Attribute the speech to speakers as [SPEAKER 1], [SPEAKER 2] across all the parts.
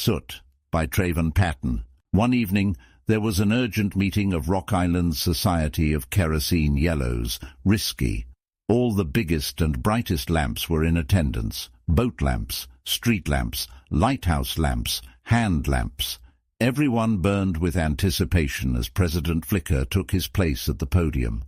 [SPEAKER 1] Soot by Traven Patton. One evening, there was an urgent meeting of Rock Island's Society of Kerosene Yellows, Risky. All the biggest and brightest lamps were in attendance. Boat lamps, street lamps, lighthouse lamps, hand lamps. Everyone burned with anticipation as President Flicker took his place at the podium.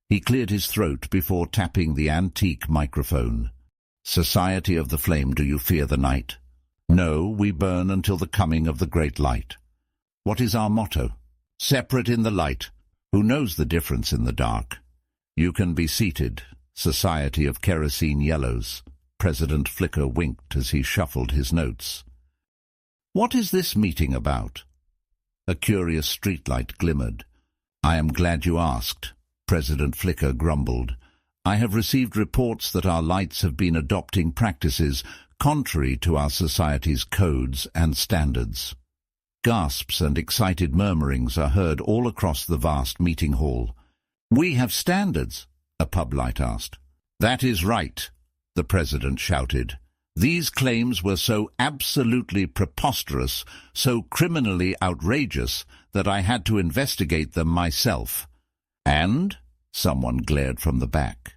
[SPEAKER 1] He cleared his throat before tapping the antique microphone. Society of the Flame, do you fear the night? No, we burn until the coming of the great light. What is our motto? Separate in the light. Who knows the difference in the dark? You can be seated, Society of Kerosene Yellows. President Flicker winked as he shuffled his notes. What is this meeting about? A curious streetlight glimmered. I am glad you asked, President Flicker grumbled. I have received reports that our lights have been adopting practices contrary to our society's codes and standards. Gasps and excited murmurings are heard all across the vast meeting hall. We have standards, a pub light asked. That is right, the president shouted. These claims were so absolutely preposterous, so criminally outrageous, that I had to investigate them myself. And? Someone glared from the back.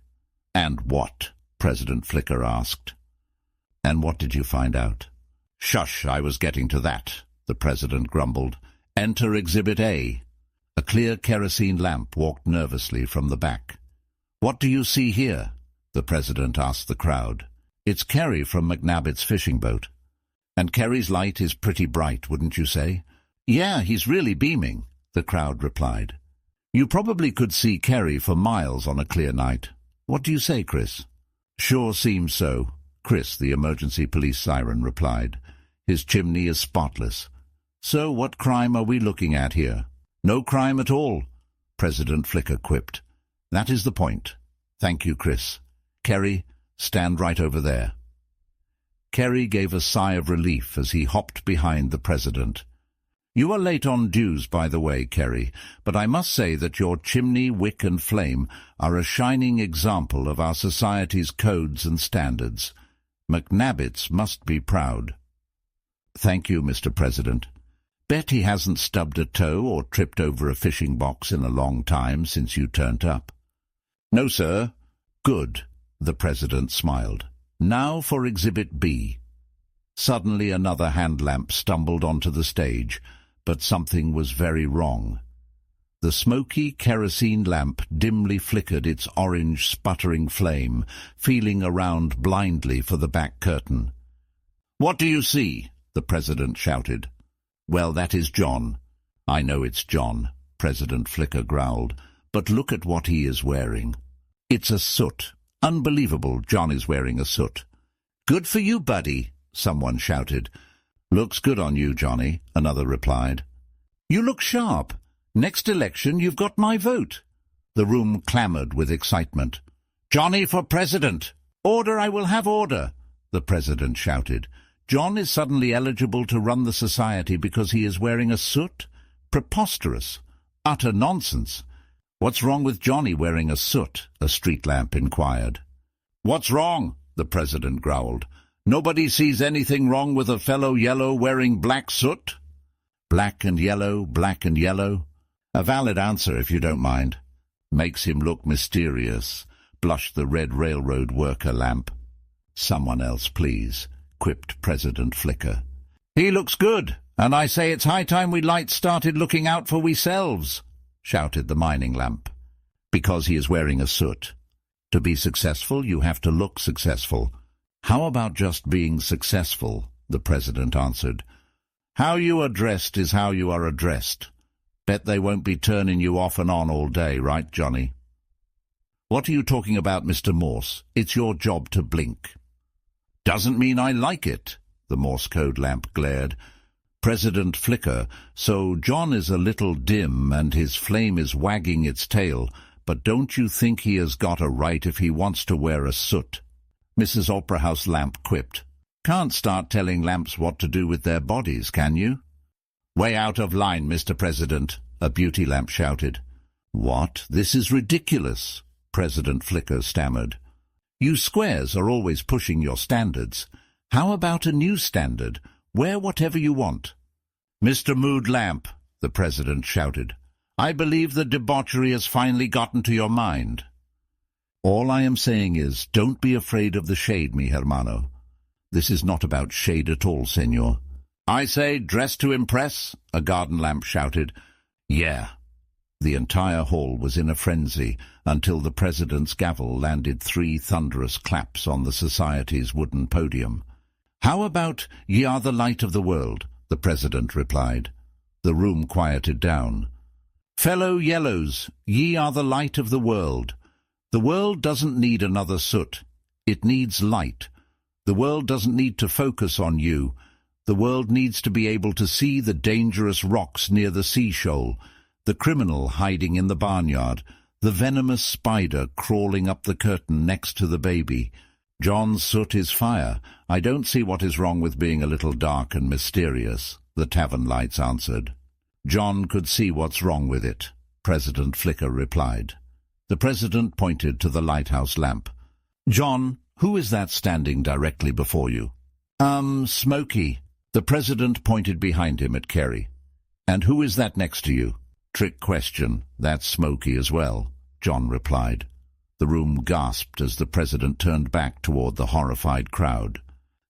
[SPEAKER 1] And what? President Flicker asked. And what did you find out? Shush, I was getting to that, the president grumbled. Enter Exhibit A. A clear kerosene lamp walked nervously from the back. What do you see here? The president asked the crowd. It's Kerry from McNabbitt's fishing boat. And Kerry's light is pretty bright, wouldn't you say? Yeah, he's really beaming, the crowd replied. You probably could see Kerry for miles on a clear night. What do you say, Chris? Sure seems so, Chris, the emergency police siren, replied. His chimney is spotless. So what crime are we looking at here? No crime at all, President Flicker quipped. That is the point. Thank you, Chris. Kerry, stand right over there. Kerry gave a sigh of relief as he hopped behind the president. You are late on dues, by the way, Kerry, but I must say that your chimney, wick and flame are a shining example of our society's codes and standards. McNabbitt's must be proud. Thank you, Mr. President. Bet he hasn't stubbed a toe or tripped over a fishing box in a long time since you turned up. No, sir. Good, the president smiled. Now for Exhibit B. Suddenly another hand lamp stumbled onto the stage, but something was very wrong. The smoky kerosene lamp dimly flickered its orange sputtering flame, feeling around blindly for the back curtain. What do you see? The president shouted. Well, that is John. I know it's John, President Flicker growled, but look at what he is wearing. It's a soot. Unbelievable, John is wearing a soot. Good for you, buddy, someone shouted. Looks good on you, Johnny, another replied. You look sharp. Next election you've got my vote. The room clamoured with excitement. Johnny for president! Order, I will have order, the president shouted. John is suddenly eligible to run the society because he is wearing a soot? Preposterous. Utter nonsense. What's wrong with Johnny wearing a soot? A street lamp inquired. What's wrong? The president growled. Nobody sees anything wrong with a fellow yellow wearing black soot? Black and yellow, black and yellow. A valid answer, if you don't mind. Makes him look mysterious, blushed the red railroad worker lamp. Someone else, please, quipped President Flicker. He looks good, and I say it's high time we lights started looking out for weselves, shouted the mining lamp. Because he is wearing a soot. To be successful, you have to look successful. How about just being successful? The president answered. How you are dressed is how you are addressed. Bet they won't be turning you off and on all day, right, Johnny? What are you talking about, Mr. Morse? It's your job to blink. Doesn't mean I like it, the Morse code lamp glared. President Flicker, so John is a little dim and his flame is wagging its tail, but don't you think he has got a right if he wants to wear a soot? Mrs. Opera House lamp quipped. Can't start telling lamps what to do with their bodies, can you? Way out of line, Mr. President, a beauty lamp shouted. What? This is ridiculous, President Flicker stammered. You squares are always pushing your standards. How about a new standard? Wear whatever you want." "Mr. Mood Lamp," the president shouted, "I believe the debauchery has finally gotten to your mind." "All I am saying is, don't be afraid of the shade, mi hermano." "This is not about shade at all, senor." "I say, dress to impress," a garden lamp shouted. "Yeah." The entire hall was in a frenzy until the president's gavel landed 3 thunderous claps on the society's wooden podium. "How about, 'Ye are the light of the world,'" the president replied. The room quieted down. "Fellow yellows, ye are the light of the world. The world doesn't need another Soot. It needs light. The world doesn't need to focus on you. The world needs to be able to see the dangerous rocks near the seashore, the criminal hiding in the barnyard, the venomous spider crawling up the curtain next to the baby. John's Soot is fire. I don't see what is wrong with being a little dark and mysterious," the tavern lights answered. "John could see what's wrong with it," President Flicker replied. The president pointed to the lighthouse lamp. "John, who is that standing directly before you?" Smokey." The president pointed behind him at Kerry. "And who is that next to you?" "Trick question. That's Smokey as well," John replied. The room gasped as the president turned back toward the horrified crowd.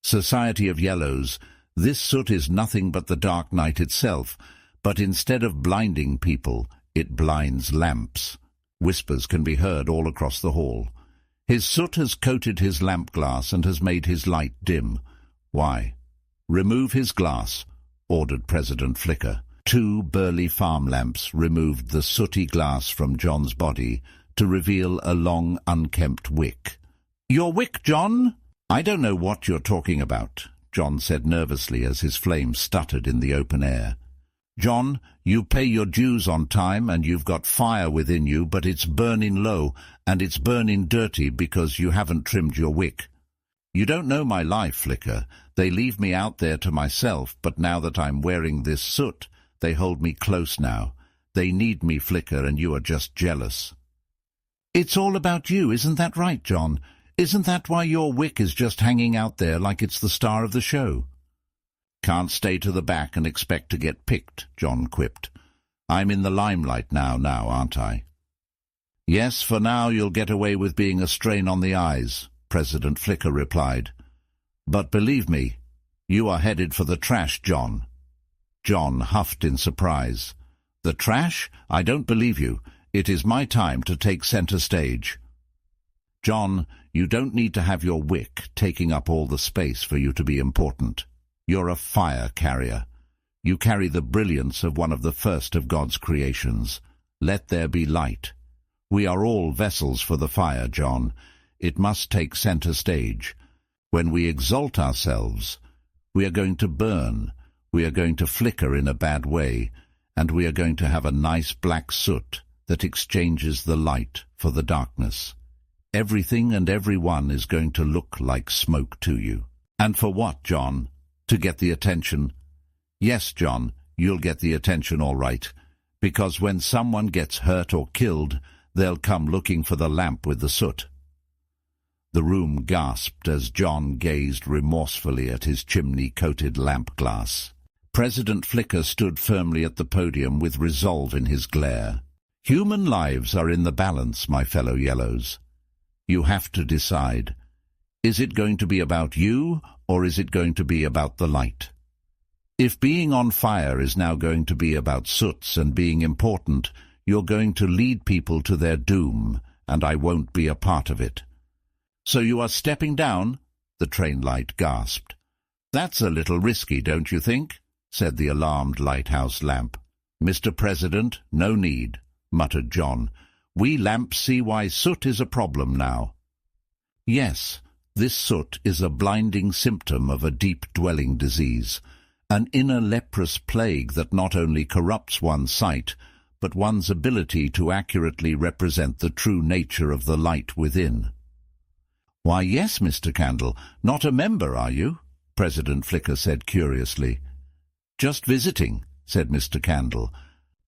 [SPEAKER 1] "Society of Yellows, this Soot is nothing but the dark night itself, but instead of blinding people, it blinds lamps." Whispers can be heard all across the hall. "His Soot has coated his lamp glass and has made his light dim." "Why?" "Remove his glass," ordered President Flicker. 2 burly farm lamps removed the sooty glass from John's body to reveal a long, unkempt wick. "Your wick, John?" "I don't know what you're talking about," John said nervously as his flame stuttered in the open air. "John, you pay your dues on time and you've got fire within you, but it's burning low and it's burning dirty because you haven't trimmed your wick. You don't know my life, Flicker. They leave me out there to myself, but now that I'm wearing this Soot, they hold me close now. They need me, Flicker, and you are just jealous." "It's all about you, isn't that right, John? Isn't that why your wick is just hanging out there like it's the star of the show?" "Can't stay to the back and expect to get picked," John quipped. "I'm in the limelight now, aren't I?" "Yes, for now you'll get away with being a strain on the eyes," President Flicker replied. "But believe me, you are headed for the trash, John." John huffed in surprise. "The trash? I don't believe you. It is my time to take center stage." "John, you don't need to have your wick taking up all the space for you to be important. You're a fire carrier. You carry the brilliance of one of the first of God's creations. Let there be light. We are all vessels for the fire, John. It must take center stage. When we exalt ourselves, we are going to burn. We are going to flicker in a bad way, and we are going to have a nice black Soot that exchanges the light for the darkness. Everything and everyone is going to look like smoke to you. And for what, John? To get the attention? Yes, John, you'll get the attention all right, because when someone gets hurt or killed, they'll come looking for the lamp with the Soot." The room gasped as John gazed remorsefully at his chimney-coated lamp glass. President Flicker stood firmly at the podium with resolve in his glare. "Human lives are in the balance, my fellow Yellows. You have to decide. Is it going to be about you, or is it going to be about the light? If being on fire is now going to be about Soots and being important, you're going to lead people to their doom, and I won't be a part of it." "So you are stepping down?" the train light gasped. "That's a little risky, don't you think?" said the alarmed lighthouse lamp. "Mr. President, no need," muttered John. "We lamps see why Soot is a problem now." "Yes, this Soot is a blinding symptom of a deep-dwelling disease, an inner leprous plague that not only corrupts one's sight, but one's ability to accurately represent the true nature of the light within." "Why, yes, Mr. Candle. Not a member, are you?" President Flicker said curiously. "Just visiting," said Mr. Candle.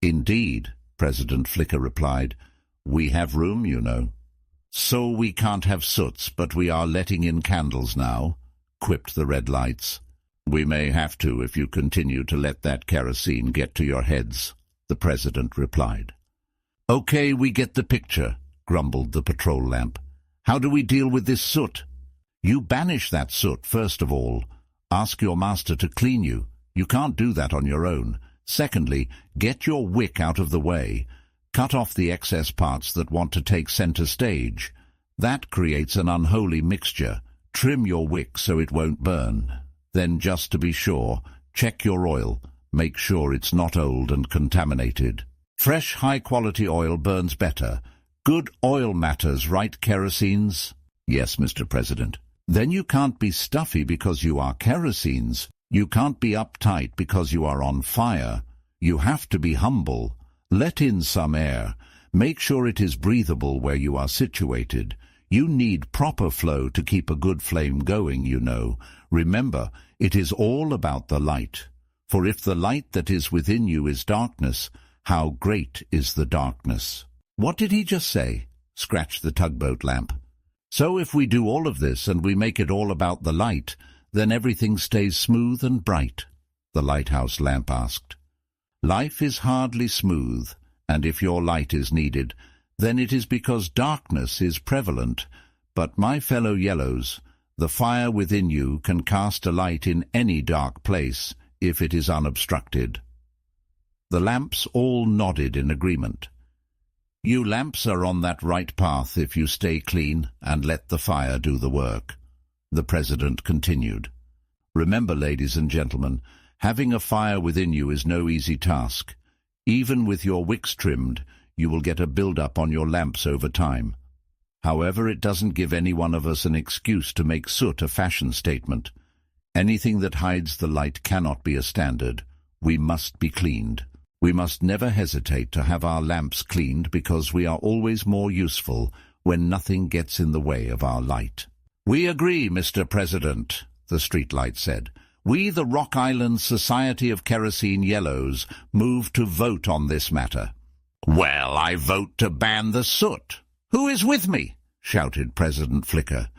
[SPEAKER 1] "Indeed," President Flicker replied. "We have room, you know." "So we can't have Soots, but we are letting in candles now," quipped the red lights. "We may have to if you continue to let that kerosene get to your heads," the president replied. "Okay, we get the picture," grumbled the patrol lamp. "How do we deal with this soot?" "You banish that soot, first of all. Ask your master to clean you. You can't do that on your own. Secondly, get your wick out of the way. Cut off the excess parts that want to take center stage. That creates an unholy mixture. Trim your wick so it won't burn. Then, just to be sure, check your oil. Make sure it's not old and contaminated. Fresh, high-quality oil burns better. Good oil matters, right, kerosenes?" "Yes, Mr. President." "Then you can't be stuffy because you are kerosenes. You can't be uptight because you are on fire. You have to be humble. Let in some air. Make sure it is breathable where you are situated. You need proper flow to keep a good flame going, you know. Remember, it is all about the light. For if the light that is within you is darkness, how great is the darkness." "What did he just say?" scratched the tugboat lamp. "So if we do all of this and we make it all about the light, then everything stays smooth and bright?" the lighthouse lamp asked. "Life is hardly smooth, and if your light is needed, then it is because darkness is prevalent. But my fellow yellows, the fire within you can cast a light in any dark place if it is unobstructed." The lamps all nodded in agreement. "You lamps are on that right path if you stay clean and let the fire do the work," the president continued. "Remember, ladies and gentlemen, having a fire within you is no easy task. Even with your wicks trimmed, you will get a build-up on your lamps over time. However, it doesn't give any one of us an excuse to make soot a fashion statement. Anything that hides the light cannot be a standard. We must be cleaned. We must never hesitate to have our lamps cleaned because we are always more useful when nothing gets in the way of our light." "We agree, Mr. President," the streetlight said. "We, the Rock Island Society of Kerosene Yellows, move to vote on this matter." "Well, I vote to ban the soot. Who is with me?" shouted President Flicker.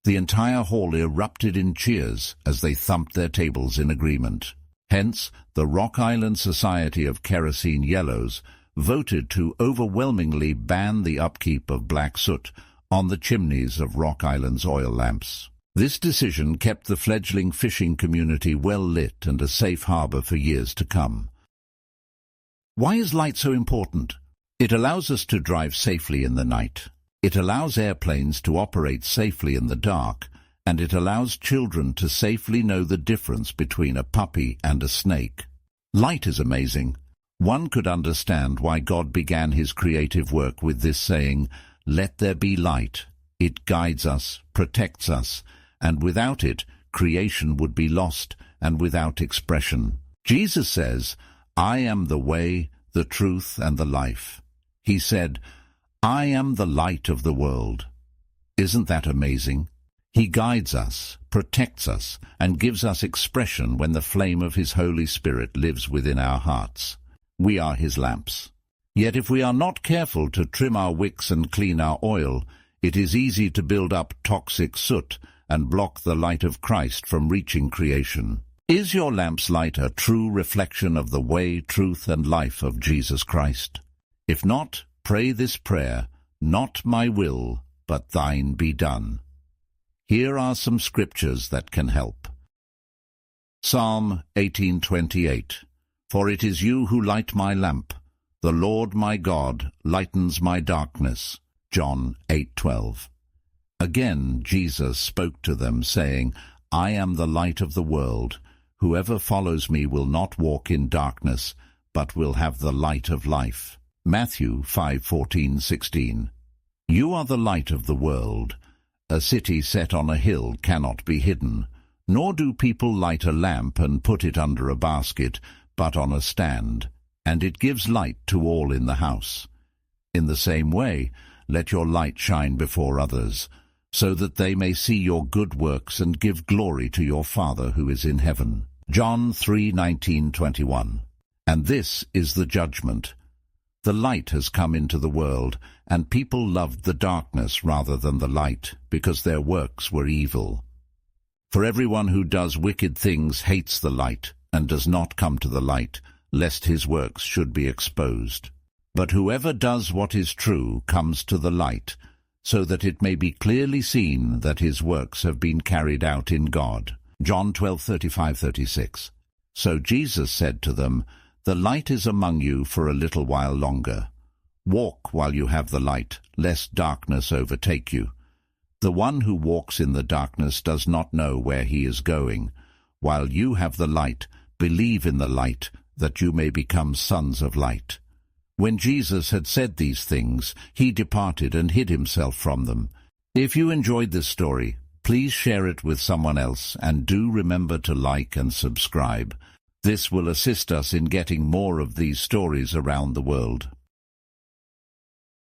[SPEAKER 1] The entire hall erupted in cheers as they thumped their tables in agreement. Hence, the Rock Island Society of Kerosene Yellows voted to overwhelmingly ban the upkeep of black soot on the chimneys of Rock Island's oil lamps. This decision kept the fledgling fishing community well lit and a safe harbor for years to come. Why is light so important? It allows us to drive safely in the night. It allows airplanes to operate safely in the dark, and it allows children to safely know the difference between a puppy and a snake. Light is amazing. One could understand why God began his creative work with this saying, "Let there be light." It guides us, protects us, and without it, creation would be lost and without expression. Jesus says, "I am the way, the truth, and the life." He said, "I am the light of the world." Isn't that amazing? He guides us, protects us, and gives us expression when the flame of his Holy Spirit lives within our hearts. We are his lamps. Yet if we are not careful to trim our wicks and clean our oil, it is easy to build up toxic soot and block the light of Christ from reaching creation. Is your lamp's light a true reflection of the way, truth, and life of Jesus Christ? If not, pray this prayer, "Not my will, but thine be done." Here are some scriptures that can help. Psalm 18:28. "For it is you who light my lamp. The Lord my God lightens my darkness." John 8:12. Again Jesus spoke to them, saying, "I am the light of the world. Whoever follows me will not walk in darkness, but will have the light of life." Matthew 5:14-16. You are the light of the world. A city set on a hill cannot be hidden, nor do people light a lamp and put it under a basket, but on a stand, and it gives light to all in the house. In the same way, let your light shine before others, so that they may see your good works and give glory to your Father who is in heaven. John 3:19-21. And this is the judgment. The light has come into the world, and people loved the darkness rather than the light, because their works were evil. For everyone who does wicked things hates the light, and does not come to the light, lest his works should be exposed. But whoever does what is true comes to the light, so that it may be clearly seen that his works have been carried out in God. John 12:35-36. So Jesus said to them, The light is among you for a little while longer. Walk while you have the light, lest darkness overtake you. The one who walks in the darkness does not know where he is going. While you have the light, believe in the light, that you may become sons of light. When Jesus had said these things, he departed and hid himself from them. If you enjoyed this story, please share it with someone else, and do remember to like and subscribe. This will assist us in getting more of these stories around the world.